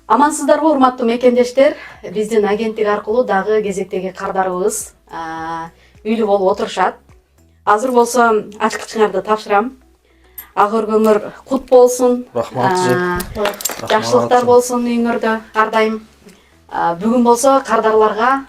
Амансыздарбы урматтуу мекендештер, биздин агенттик аркылуу дагы кезектеги кардарыбыз үйлүү болуп отурушат. Азыр болсо ачкычыңарды тапшырам. Ак өргөңөр кут болсун. Рахмат. Жакшылыктар болсун үйүңөрдө ар дайым. Бүгүн болсо кардарларга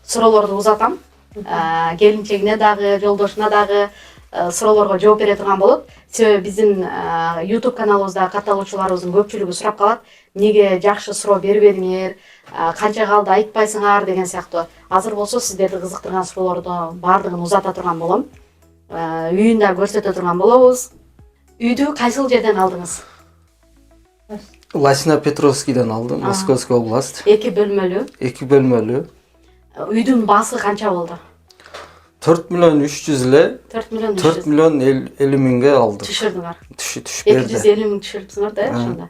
суроолорду узатам. Келинчегине дагы, жолдошуна дагы суроолорго жооп бере турган болот. Себеби биздин YouTube каналыбызда катталуучуларыбыздын көпчүлүгү сурап калат. Неге жакшы суроо бербедиңер, канча калды айтпайсыңар деген сыяктуу. Азыр болсо сиздерди кызыктырган суроолорду баардыгын узата турган болом. Үйүн да көрсөтө турган болобуз. Үйдү кайсыл жерден алдыңыз? Ласина Петровскийден алдым, Московский область. 2 бөлмөлүү. 2 бөлмөлүү. Үйдүн баасы канча болду? 4 миллион 300 эле. 4 миллион 4 миллион 50 миңге алдым. түшүрдүңөр. Түшүп берди. 250 миң түшүрүпсүңөр да, ошондо.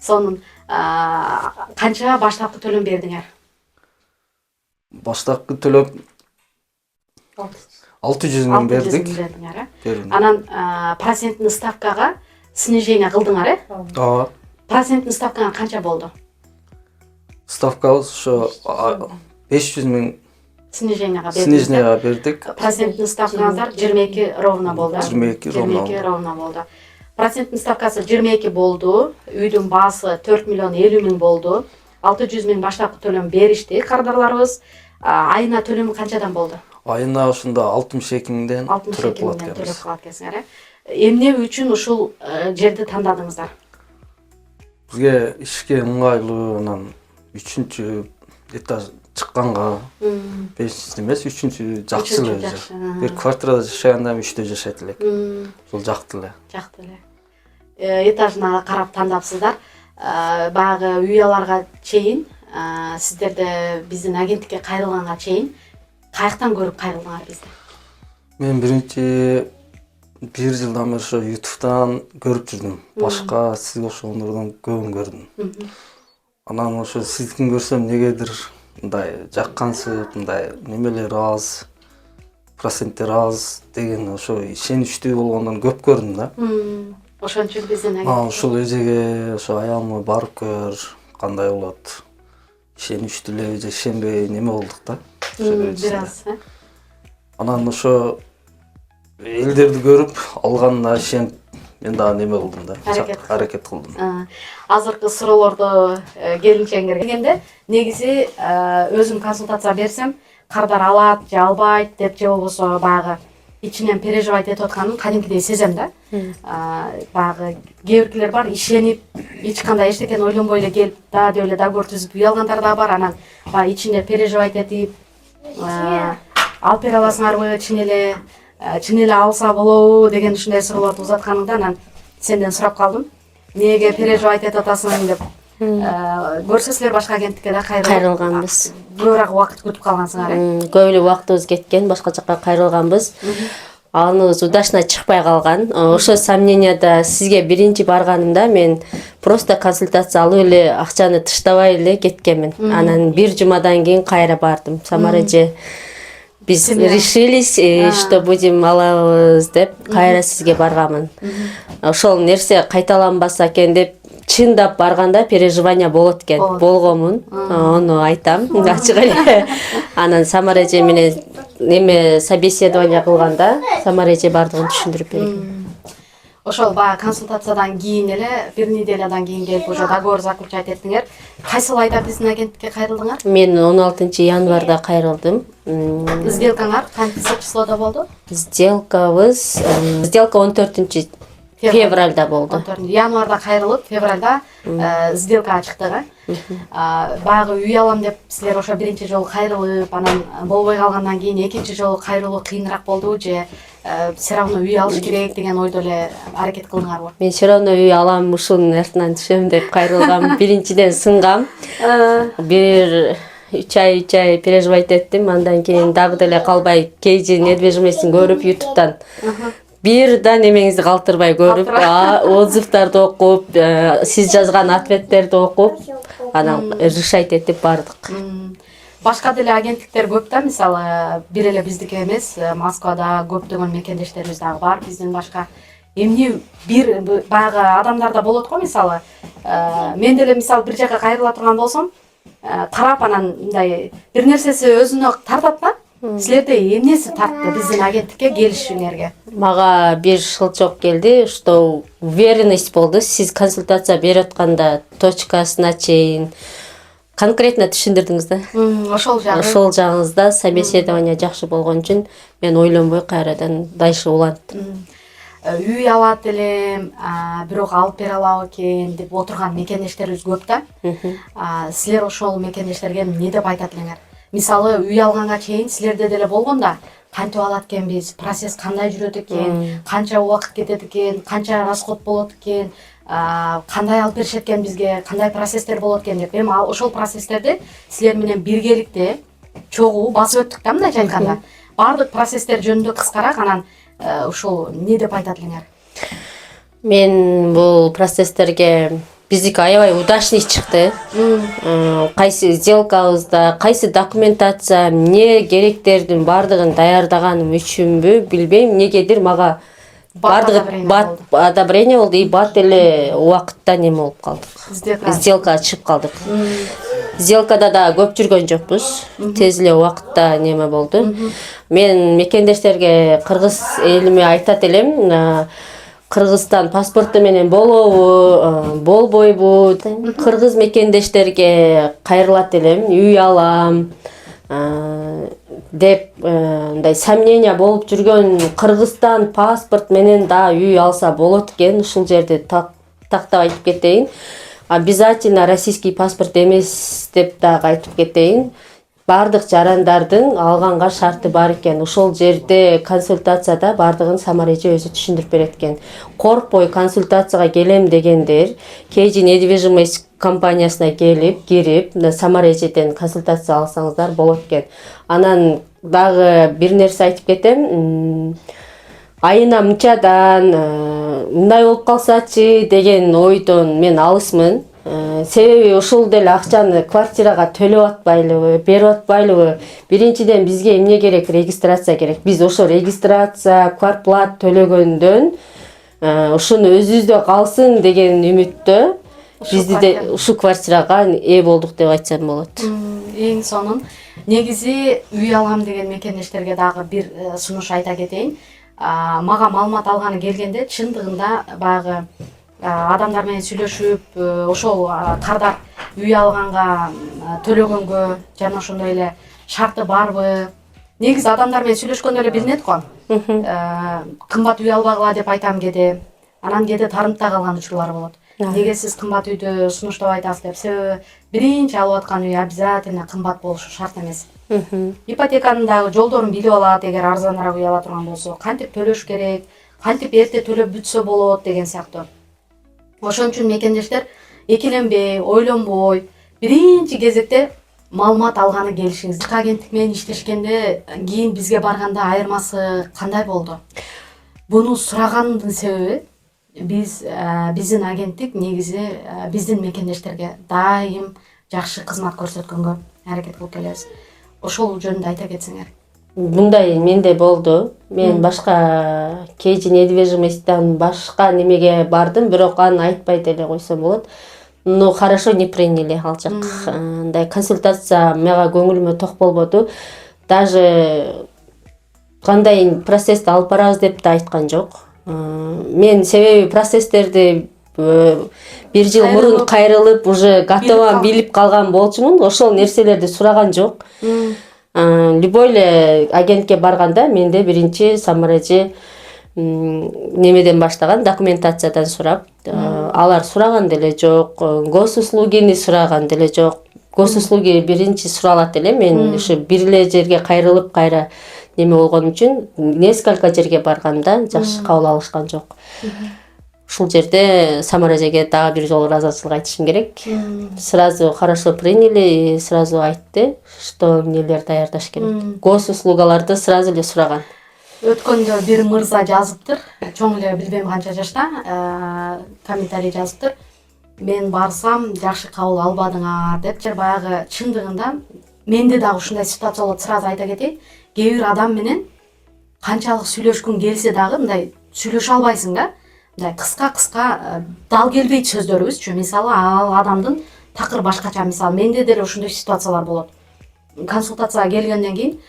Сонун канча баштапкы төлөм бердиңер? Баштапкы төлөп 600 миң бердик. Анан проценттин ставкага снижение кылдыңар, Ооба. Проценттин ставкага канча болду? Ставкабыз ошо 500 миң сниженияга бердик. Проценттин ставкаңыздар 22 ровно болду. 22 ровно болду. Проценттин ставкасы 22 болду. Үйдүн баасы 4 миллион 50 миң болду. 600 миң баштапкы төлөм беришти кардарларыбыз. Айына төлөмү канчадан болду? Айына ошондо 62 миңден төлөп калат экенсиңер. Эмне үчүн ушул жерди тандадыңыздар? Бизге ишке ыңгайлуу, анан 3-чү этаж чыкканга 5-чи эмес, 3-чү жакшы эле. Бир квартирада жашаганда 3-тө жашайт элек. Ошол жакты эле. Жакты эле. Этажына карап тандапсыздар. Баягы үй аларга чейин сиздерде биздин агенттикке кайрылганга чейин каяктан көрүп кайрылдыңар бизди? Мен биринчи 1 жылдан бери ошо YouTube'дан көрүп жүрдүм. Башка сизге окшогондордон көбүн көрдүм. Анан ошо сиздикин көрсөм негедир мындай жаккансып, мындай немелер аз, проценттер аз деген ошо ишеничтүү болгондон көп көрдүм да. Ошон үчүн биздин ошол эжеге ошо аялыма барып көр, кандай болот? Ишеничтүү эле же ишенбей неме болдук да. Бир аз. Анан ошо элдерди көрүп алганына ишенип мен дагы неме кылдым да. Аракет кылдым. Азыркы суроолорду келинчеңерге келгенде, негизи өзүм консультация берсем, кардар алат же албайт деп же болбосо баягы ичинен переживать этип атканын кадимкидей сезем да. Баягы кээ биркилер бар, ишенип, эч кандай эчтекени ойлонбой эле келип, да деп эле договор түзүп үй алгандар да бар. Анан баягы ичинде переживать этип, алып бере аласыңарбы, чын эле алса болобу деген ушундай суроолорду узатканыңда, анан сенден сурап калдым. Неге переживать этип атасың деп. Көрсө силер башка агенттикке да кайрылганбыз. Көбүрөөк убакыт күтүп калгансыңар. Көп эле убактыбыз кеткен, башка жакка кайрылганбыз. Аныбыз удачно чыкпай калган. Ошо сомненияда сизге биринчи барганымда мен просто консультация алып эле акчаны таштабай эле кеткенмин. Анан бир жумадан кийин кайра бардым. Самара эже, биз решились, что будем алабыз деп кайра сизге барганмын. Ошол нерсе кайталанбаса экен деп чындап барганда переживание болот экен. Болгонмун. Ону айтам ачык эле. Анан Самара эже менен неме собеседование кылганда Самара эже бардыгын түшүндүрүп берген. Ошол баягы консультациядан кийин эле, бир неделядан кийин келип уже договор заключать еттиңер. Кайсыл айда биздин агенттикке кайрылдыңар? Мен 16 январда кайрылдым. Сделкаңар канча числода болду? Сделка 14 февралда болду. Январда кайрылып, февралда сделкага чыктык. Баягы үй алам деп силер ошо биринчи жолу кайрылып, анан болбой калгандан кийин экинчи жолу кайрылуу кыйыныраак болду же все равно үй алыш керек деген ойдо эле аракет кылдыңарбы? Мен все равно үй алам, ушунун артынан түшөм деп кайрылгам. Биринчиден сынгам. Бир 3 ай переживать эттим. Андан кийин дагы деле калбай KG недвижимостьин көрүп YouTube'дан бир да немеңизди калтырбай көрүп, отзывдарды окуп, сиз жазган ответтерди окуп, анан решать этип бардык. Башка деле агенттиктер көп да, мисалы бир эле биздики эмес, Москвада көптөгөн мекендештерибиз дагы бар, биздин башка эмне бир баягы адамдарда болот го, мисалы мен деле мисалы бир жака кайрыла турган болсом, карап анан мындай бир нерсеси өзүнө тартат да. Силерде эмнеси тартты биздин агенттикке келишиңерге? Мага бир шылчок келди, что уверенность болду. Сиз консультация берип атканда точкасына чейин конкретно түшүндүрдүңүз да. Ошол жагыңызда собеседование жакшы болгон үчүн мен ойлонбой кайрадан дальше уланттым. Үй алат элем, бирок алып бере алабы экен деп отурган мекендештерибиз көп да. Силер ошол мекендештерге эмне деп айтат элеңер? Мисалы, үй алганга чейин силерде деле болгондо кантип алат экенбиз, процесс кандай жүрөт экен, канча убакыт кетет экен, канча расход болот экен, кандай алып беришет экен бизге, кандай процесстер болот экен деп. Эми ошол процесстерди силер менен биргеликте чогуу басып өттүк да, мындайча айтканда. Бардык процесстер жөнүндө кыскараак анан ушул эмне деп айтат элеңер? Мен бул процесстерге биздики аябай удачный чыкты. Кайсы сделкабызда, кайсы документация, эмне керектердин бардыгын даярдаганым үчүнбү, билбейм, эмнегедир мага бардыгы одобрение болду и бат эле убакытта неме болуп калдык. Сделкага чыгып калдык. Сделкада да көп жүргөн жокпуз. Тез эле убакытта неме болду. Мен мекендештерге, кыргыз элиме айтат элем, Кыргызстан паспорту менен болобу, болбойбу. Кыргыз мекендештерге кайрылат элем, үй алам деп мындай сомнение болуп жүргөн, Кыргызстан паспорт менен да үй алса болот экен, ушул жерди тактап айтып кетейин. Обязательно российский паспорт эмес деп дагы айтып кетейин. Бардык жарандардын алганга шарты бар экен. Ошол жерде консультацияда бардыгын самареже өзү түшүндүрүп берет экен. Коркпой консультацияга келем дегендер KG недвижимость компаниясына келип, кирип, самарежеден консультация алсаңыздар болот экен. Анан дагы бир нерсе айтып кетем. Айына мынчадан мындай болуп калсачы деген ойдон мен алысмын. Себеби ушул деле акчаны квартирага төлөп атпайлыбы, берип атпайлыбы? Биринчиден бизге эмне керек? Регистрация керек. Биз ошо регистрация, квартплат төлөгөндөн ушуну өзүбүздө калсын деген үмүттө бизди де ушул квартирага ээ болдук деп айтсам болот. Эң сонун негизи үй алам деген мекендештерге дагы бир сунуш айта кетейин. Мага маалымат алганы келгенде чындыгында баягы адамдар менен сүйлөшүп, ошол кардар үй алганга төлөгөнгө жана ошондой эле шарты барбы? Негизи адамдар менен сүйлөшкөндө эле билинет го. Кымбат үй албагыла деп айтам кээде. Анан кээде тарымтта калган учурлар болот. Неге сиз кымбат үйдү сунуштап айтасыз деп? Себеби биринчи алып аткан үй обязательно кымбат болушу шарт эмес. Ипотеканын дагы жолдорун билип алат, эгер арзаныраак үй ала турган болсо, кантип төлөш керек, кантип эрте төлөп бүтсө болот деген сыяктуу. Ошон үчүн мекендештер экиленбей, ойлонбой, биринчи кезекте маалымат алганы келишиңиз. Агенттик менен иштешкенде кийин бизге барганда айырмасы кандай болду? Буну сураганымдын себеби биздин агенттик негизи биздин мекендештерге дайым жакшы кызмат көрсөткөнгө аракет кылып келебиз. Ошол жөнүндө айта кетсеңер. Мындай менде болду. Мен башка KG недвижимостьтан башка немеге бардым, бирок аны айтпай деле койсом болот. Но хорошо не приняли ал жак. Мындай консультация мага көңүлүмө ток болбоду. Даже кандай процессти алып барабыз деп да айткан жок. Мен себеби процесстерди бир жыл мурун кайрылып, уже готован билип калган болчумун. Ошол нерселерди сураган жок. Любой эле агентке барганда менде биринчи самареже немеден баштаган, документациядан сурап, алар сураган деле жок, госуслугини сураган деле жок. Госуслуги биринчи суралат эле, мен ушу бир эле жерге кайрылып кайра неме болгон үчүн несколько жерге барганда жакшы кабыл алышкан жок. Ушул жерде самарежеге дагы бир жолу ыраазычылык айтышым керек. Сразу хорошо приняли и сразу айтты, что эмнелер даярдаш керек. Госуслугаларды сразу эле сураган. Өткөндө бир мырза жазыптыр, чоң эле билбейм канча жашта, комментарий жазыптыр. Мен барсам жакшы кабыл албадыңар деп, баягы чындыгында менде дагы ушундай ситуация болот, сразу айта кетейин. Кээ бир адам менен канчалык сүйлөшкүң келсе дагы мындай сүйлөшө албайсың да. мындай кыска дал келбейт сөздөрүбүзчү. Мисалы ал адамдын такыр башкача. Мисалы менде деле ушундай ситуациялар болот. Консультацияга келгенден кийин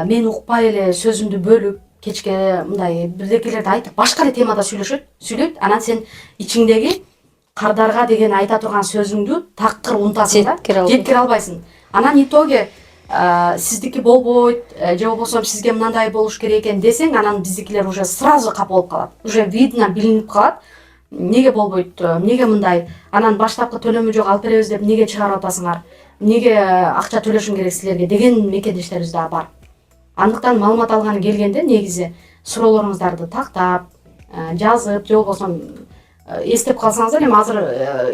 мен укпай эле сөзүмдү бөлүп, кечке мындай бирдекелерди айтып, башка эле темада сүйлөйт. Анан сен ичиңдеги кардарга деген айта турган сөзүңдү такыр унутасың да, жеткире албайсың. Анан итоге сиздики болбойт, же болбосо сизге мындай болуш керек экен десең, анан биздикилер уже сразу капа болуп калат. Уже видно билинип калат. Неге болбойт, неге мындай? Анан баштапкы төлөмү жок алып беребиз деп неге чыгарып атасыңар? Неге акча төлөшүм керек силерге деген мекендештерибиз да бар. Андыктан маалымат алганы келгенде негизи суроолоруңуздарды тактап, жазып, же болбосо эстеп калсаңыздар, эми азыр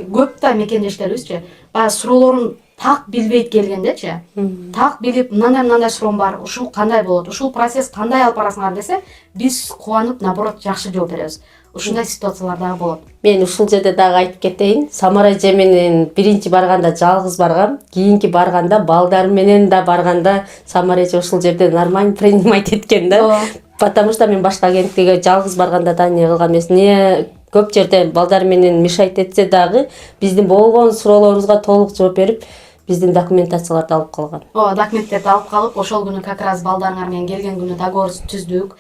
көп да мекендештерибизчи, баягы суроолорун так билбейт келгендечи, так билип, мындай суроом бар, ушул кандай болот, ушул процесс кандай алып барасыңар десе, биз кубанып, наоборот, жакшы жооп беребиз. Ушундай ситуациялар дагы болот. Мен ушул жерде дагы айтып кетейин. Самара эже менен биринчи барганда жалгыз баргам, кийинки барганда балдар менен да барганда Самара эже ушул жерде нормально принимать эткен да. Потому что мен башка агенттикке жалгыз барганда да эмне кылган эмес. Не көп жерде балдар менен мешайт этсе дагы биздин болгон суроолорубузга толук жооп берип, биздин документацияларды алып калган. Документтерди алып калып, ошол күнү как раз балдарыңар менен келген күнү договор түздүк.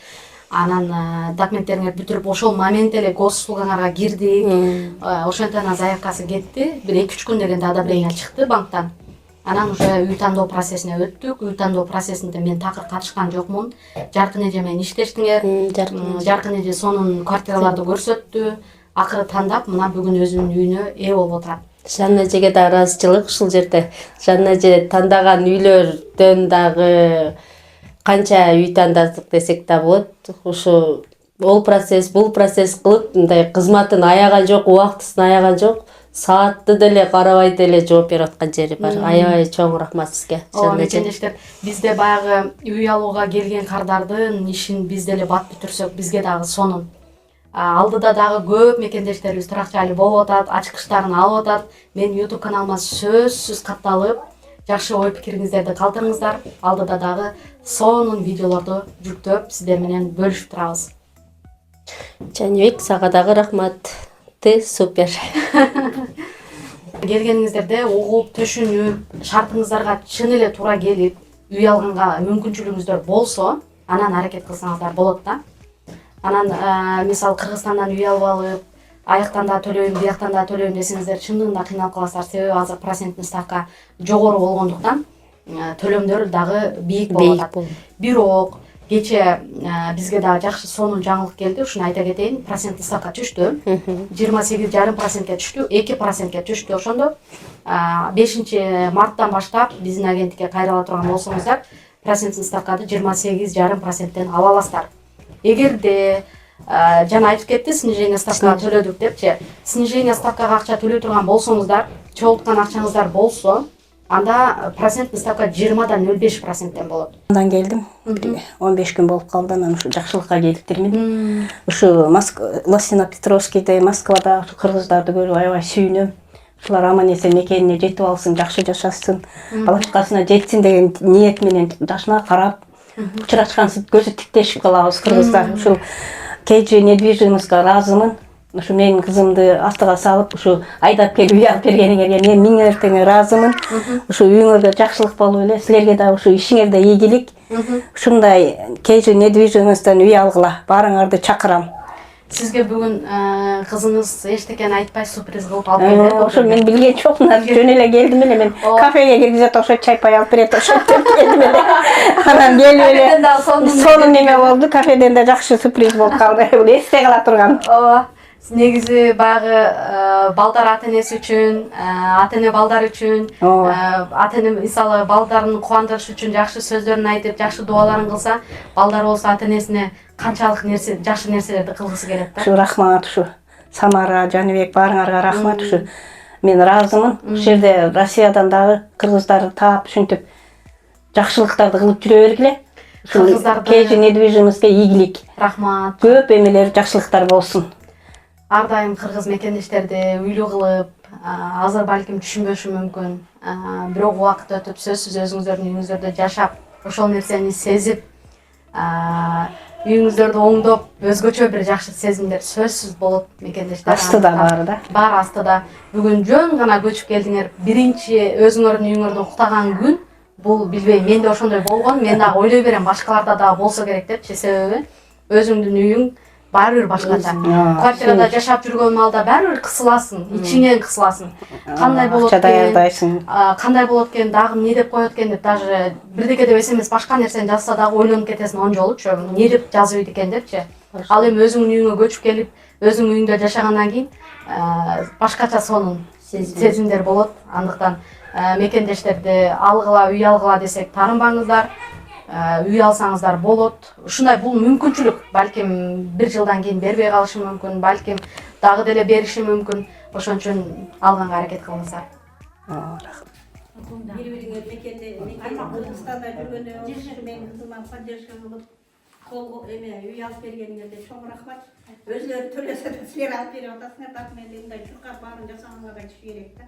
Анан документтериңерди бүтүрүп, ошол момент эле госуслугаңарга кирдик. Ошентип анан заявкасы кетти. Бир 2-3 күн дегенде одобрение чыкты банктан. Анан уже үй тандоо процессине өттүк. Үй тандоо процессинде мен такыр катышкан жокмун. Жаркын эже менен иштештиңер. Жаркын эже сонун квартираларды көрсөттү. Акыры тандап, мына бүгүн өзүнүн үйүнө ээ болуп отурат. Жанна эжеге да ыраазычылык ушул жерде. Жанна эже тандаган үйлөрдөн дагы канча үй тандадык десек да болот. Ушу ол процесс, бул процесс кылып, мындай кызматын аяган жок, убактысын аяган жок. Саатты деле карабай деле жооп берип аткан жери бар. Аябай чоң рахмат сизге. Мекендештер, бизде баягы үй алууга келген кардардын ишин биз деле бат бүтүрсөк, бизге дагы сонун. Алдыда дагы көп мекендештерибиз туракчайлы болуп атат, ачкычтарын алып атат. Мен YouTube каналыма сөзсүз катталып, жакшы ой пикириңиздерди калтырыңыздар. Алдыда дагы сонун видеолорду жүктөп, сиздер менен бөлүшүп турабыз. Жаныбек, сага дагы рахмат. Ты супер. Келгениңиздерде угуп, түшүнүп, шартыңыздарга чын эле туура келип, үй алганга мүмкүнчүлүгүңүздөр болсо, анан аракет кылсаңыздар болот да. Анан мисалы Кыргызстандан үй алып алып, аяктан да төлөйм, бияктан да төлөйм десеңиздер, чындыгында кыйналып каласыздар. Себеби азыр проценттин ставка жогору болгондуктан төлөмдөр дагы бийик болуп атат. Бирок кече бизге дагы жакшы сонун жаңылык келди. Ушуну айта кетейин. Проценттин ставка түштү. 28,5%ке түштү, 2%ке түштү. Ошондо 5 марттан баштап биздин агенттикке кайрыла турган болсоңуздар, проценттин ставканы 28,5%тен ала аласыздар. Эгерде жана айтып кетти, снижение ставка төлөдүк депчи. Снижение ставкага акча төлөй турган болсоңуздар, чогулткан акчаңыздар болсо, анда проценттин ставка 20-дан 0,5%тен болот. Андан келдим. 15 күн болуп калды, анан ушу жакшылыкка келиптирмин. Ушу Лосино-Петровскийде, Москвада кыргыздарды көрүп аябай сүйүнөм. Ушулар аман эсен мекенине жетип алсын, жакшы жашасын, бала чакасына жетсин деген ниет менен жашына карап, учурашкансыз көзү тиктешип калабыз кыргыздар. Ушул KG недвижимостька ыраазымын. Ушу менин кызымды астыга салып, ушу айдап келип үй алып бергениңерге мен миң эртең ыраазымын. Ушу үйүңөргө жакшылык болуп эле, силерге да ушу ишиңерде ийгилик. Ушундай KG недвижимостьтан үй алгыла, баарыңарды чакырам. Сизге бүгүн кызыңыз эчтекени айтпай сюрприз кылып алып келди. Ошо мен билген жокмун, жөн эле келдим эле, мен кафеге киргизет, ошо чай пай алып берет, ошо келдим эле. Анан келип эле сонун неме болду, кафеден да жакшы сюрприз болуп калды. Бул эсте кала турган. Ооба. Негизи баягы балдар ата-энеси үчүн, ата-эне балдар үчүн, ата-эне мисалы балдарын кубандырыш үчүн жакшы сөздөрүн айтып, жакшы дуаларын кылса, балдар болсо ата-энесине канчалык нерсе, жакшы нерселерди кылгысы келет да. Ушу рахмат, ушу Самара, Жаныбек баарыңарга рахмат, ушу мен ыраазымын. Ушул жерде Россиядан дагы кыргыздарды таап, ушинтип жакшылыктарды кылып жүрө бергиле. Ушул KG недвижимостьке ийгилик. Рахмат. Көп эмелер, жакшылыктар болсун. Ар дайым кыргыз мекендештерди үйлүү кылып, азыр балким түшүнбөшү мүмкүн. Бирок убакыт өтүп, сөзсүз өзүңүздөрдүн үйүңүздөрдө жашап, ошол нерсени сезип, үйүңүздөрдү оңдоп өзгөчө бир жакшы сезимдер сөзсүз болот мекендештер. Астыда бар да. Бар астыда. Бүгүн жөн гана көчүп келдиңер. Биринчи өзүңөрдүн үйүңөрдөн уктаган күн бул билбейм, менде ошондой болгон. Мен дагы ойлой берем башкаларда дагы болсо керек депчи. Себеби өзүңдүн үйүң баары бир башкача. Квартирада жашап жүргөн маалда баары бир кысыласың, ичиңен кысыласың. Кандай болот Акча экен, даярдайсың. кандай болот экен, дагы эмне деп коет экен деп, даже бирдеке деп эмес башка нерсени жазса дагы ойлонуп кетесиң он жолучу, эмне деп жазбайт экен депчи. Ал эми өзүңдүн үйүңө көчүп келип, өзүңдүн үйүңдө жашагандан кийин башкача сонун сезимдер болот. Андыктан мекендештерди алгыла, үй алгыла десек тарынбаңыздар. Үй алсаңыздар болот. Ушундай бул мүмкүнчүлүк. Балким 1 жылдан кийин бербей калышы мүмкүн, балким дагы деле бериши мүмкүн. Ошон үчүн алганга аракет кылыңыздар. Бири-бириңер Кыргызстанда жүргөндө менин кызыма поддержка кылып, кол эме үй алып бергениңерге чоң рахмат. Өзлөрү төлөсө да силер алып берип атасыңар, так мен мындай чуркап баарын жасаганга да киши керек да.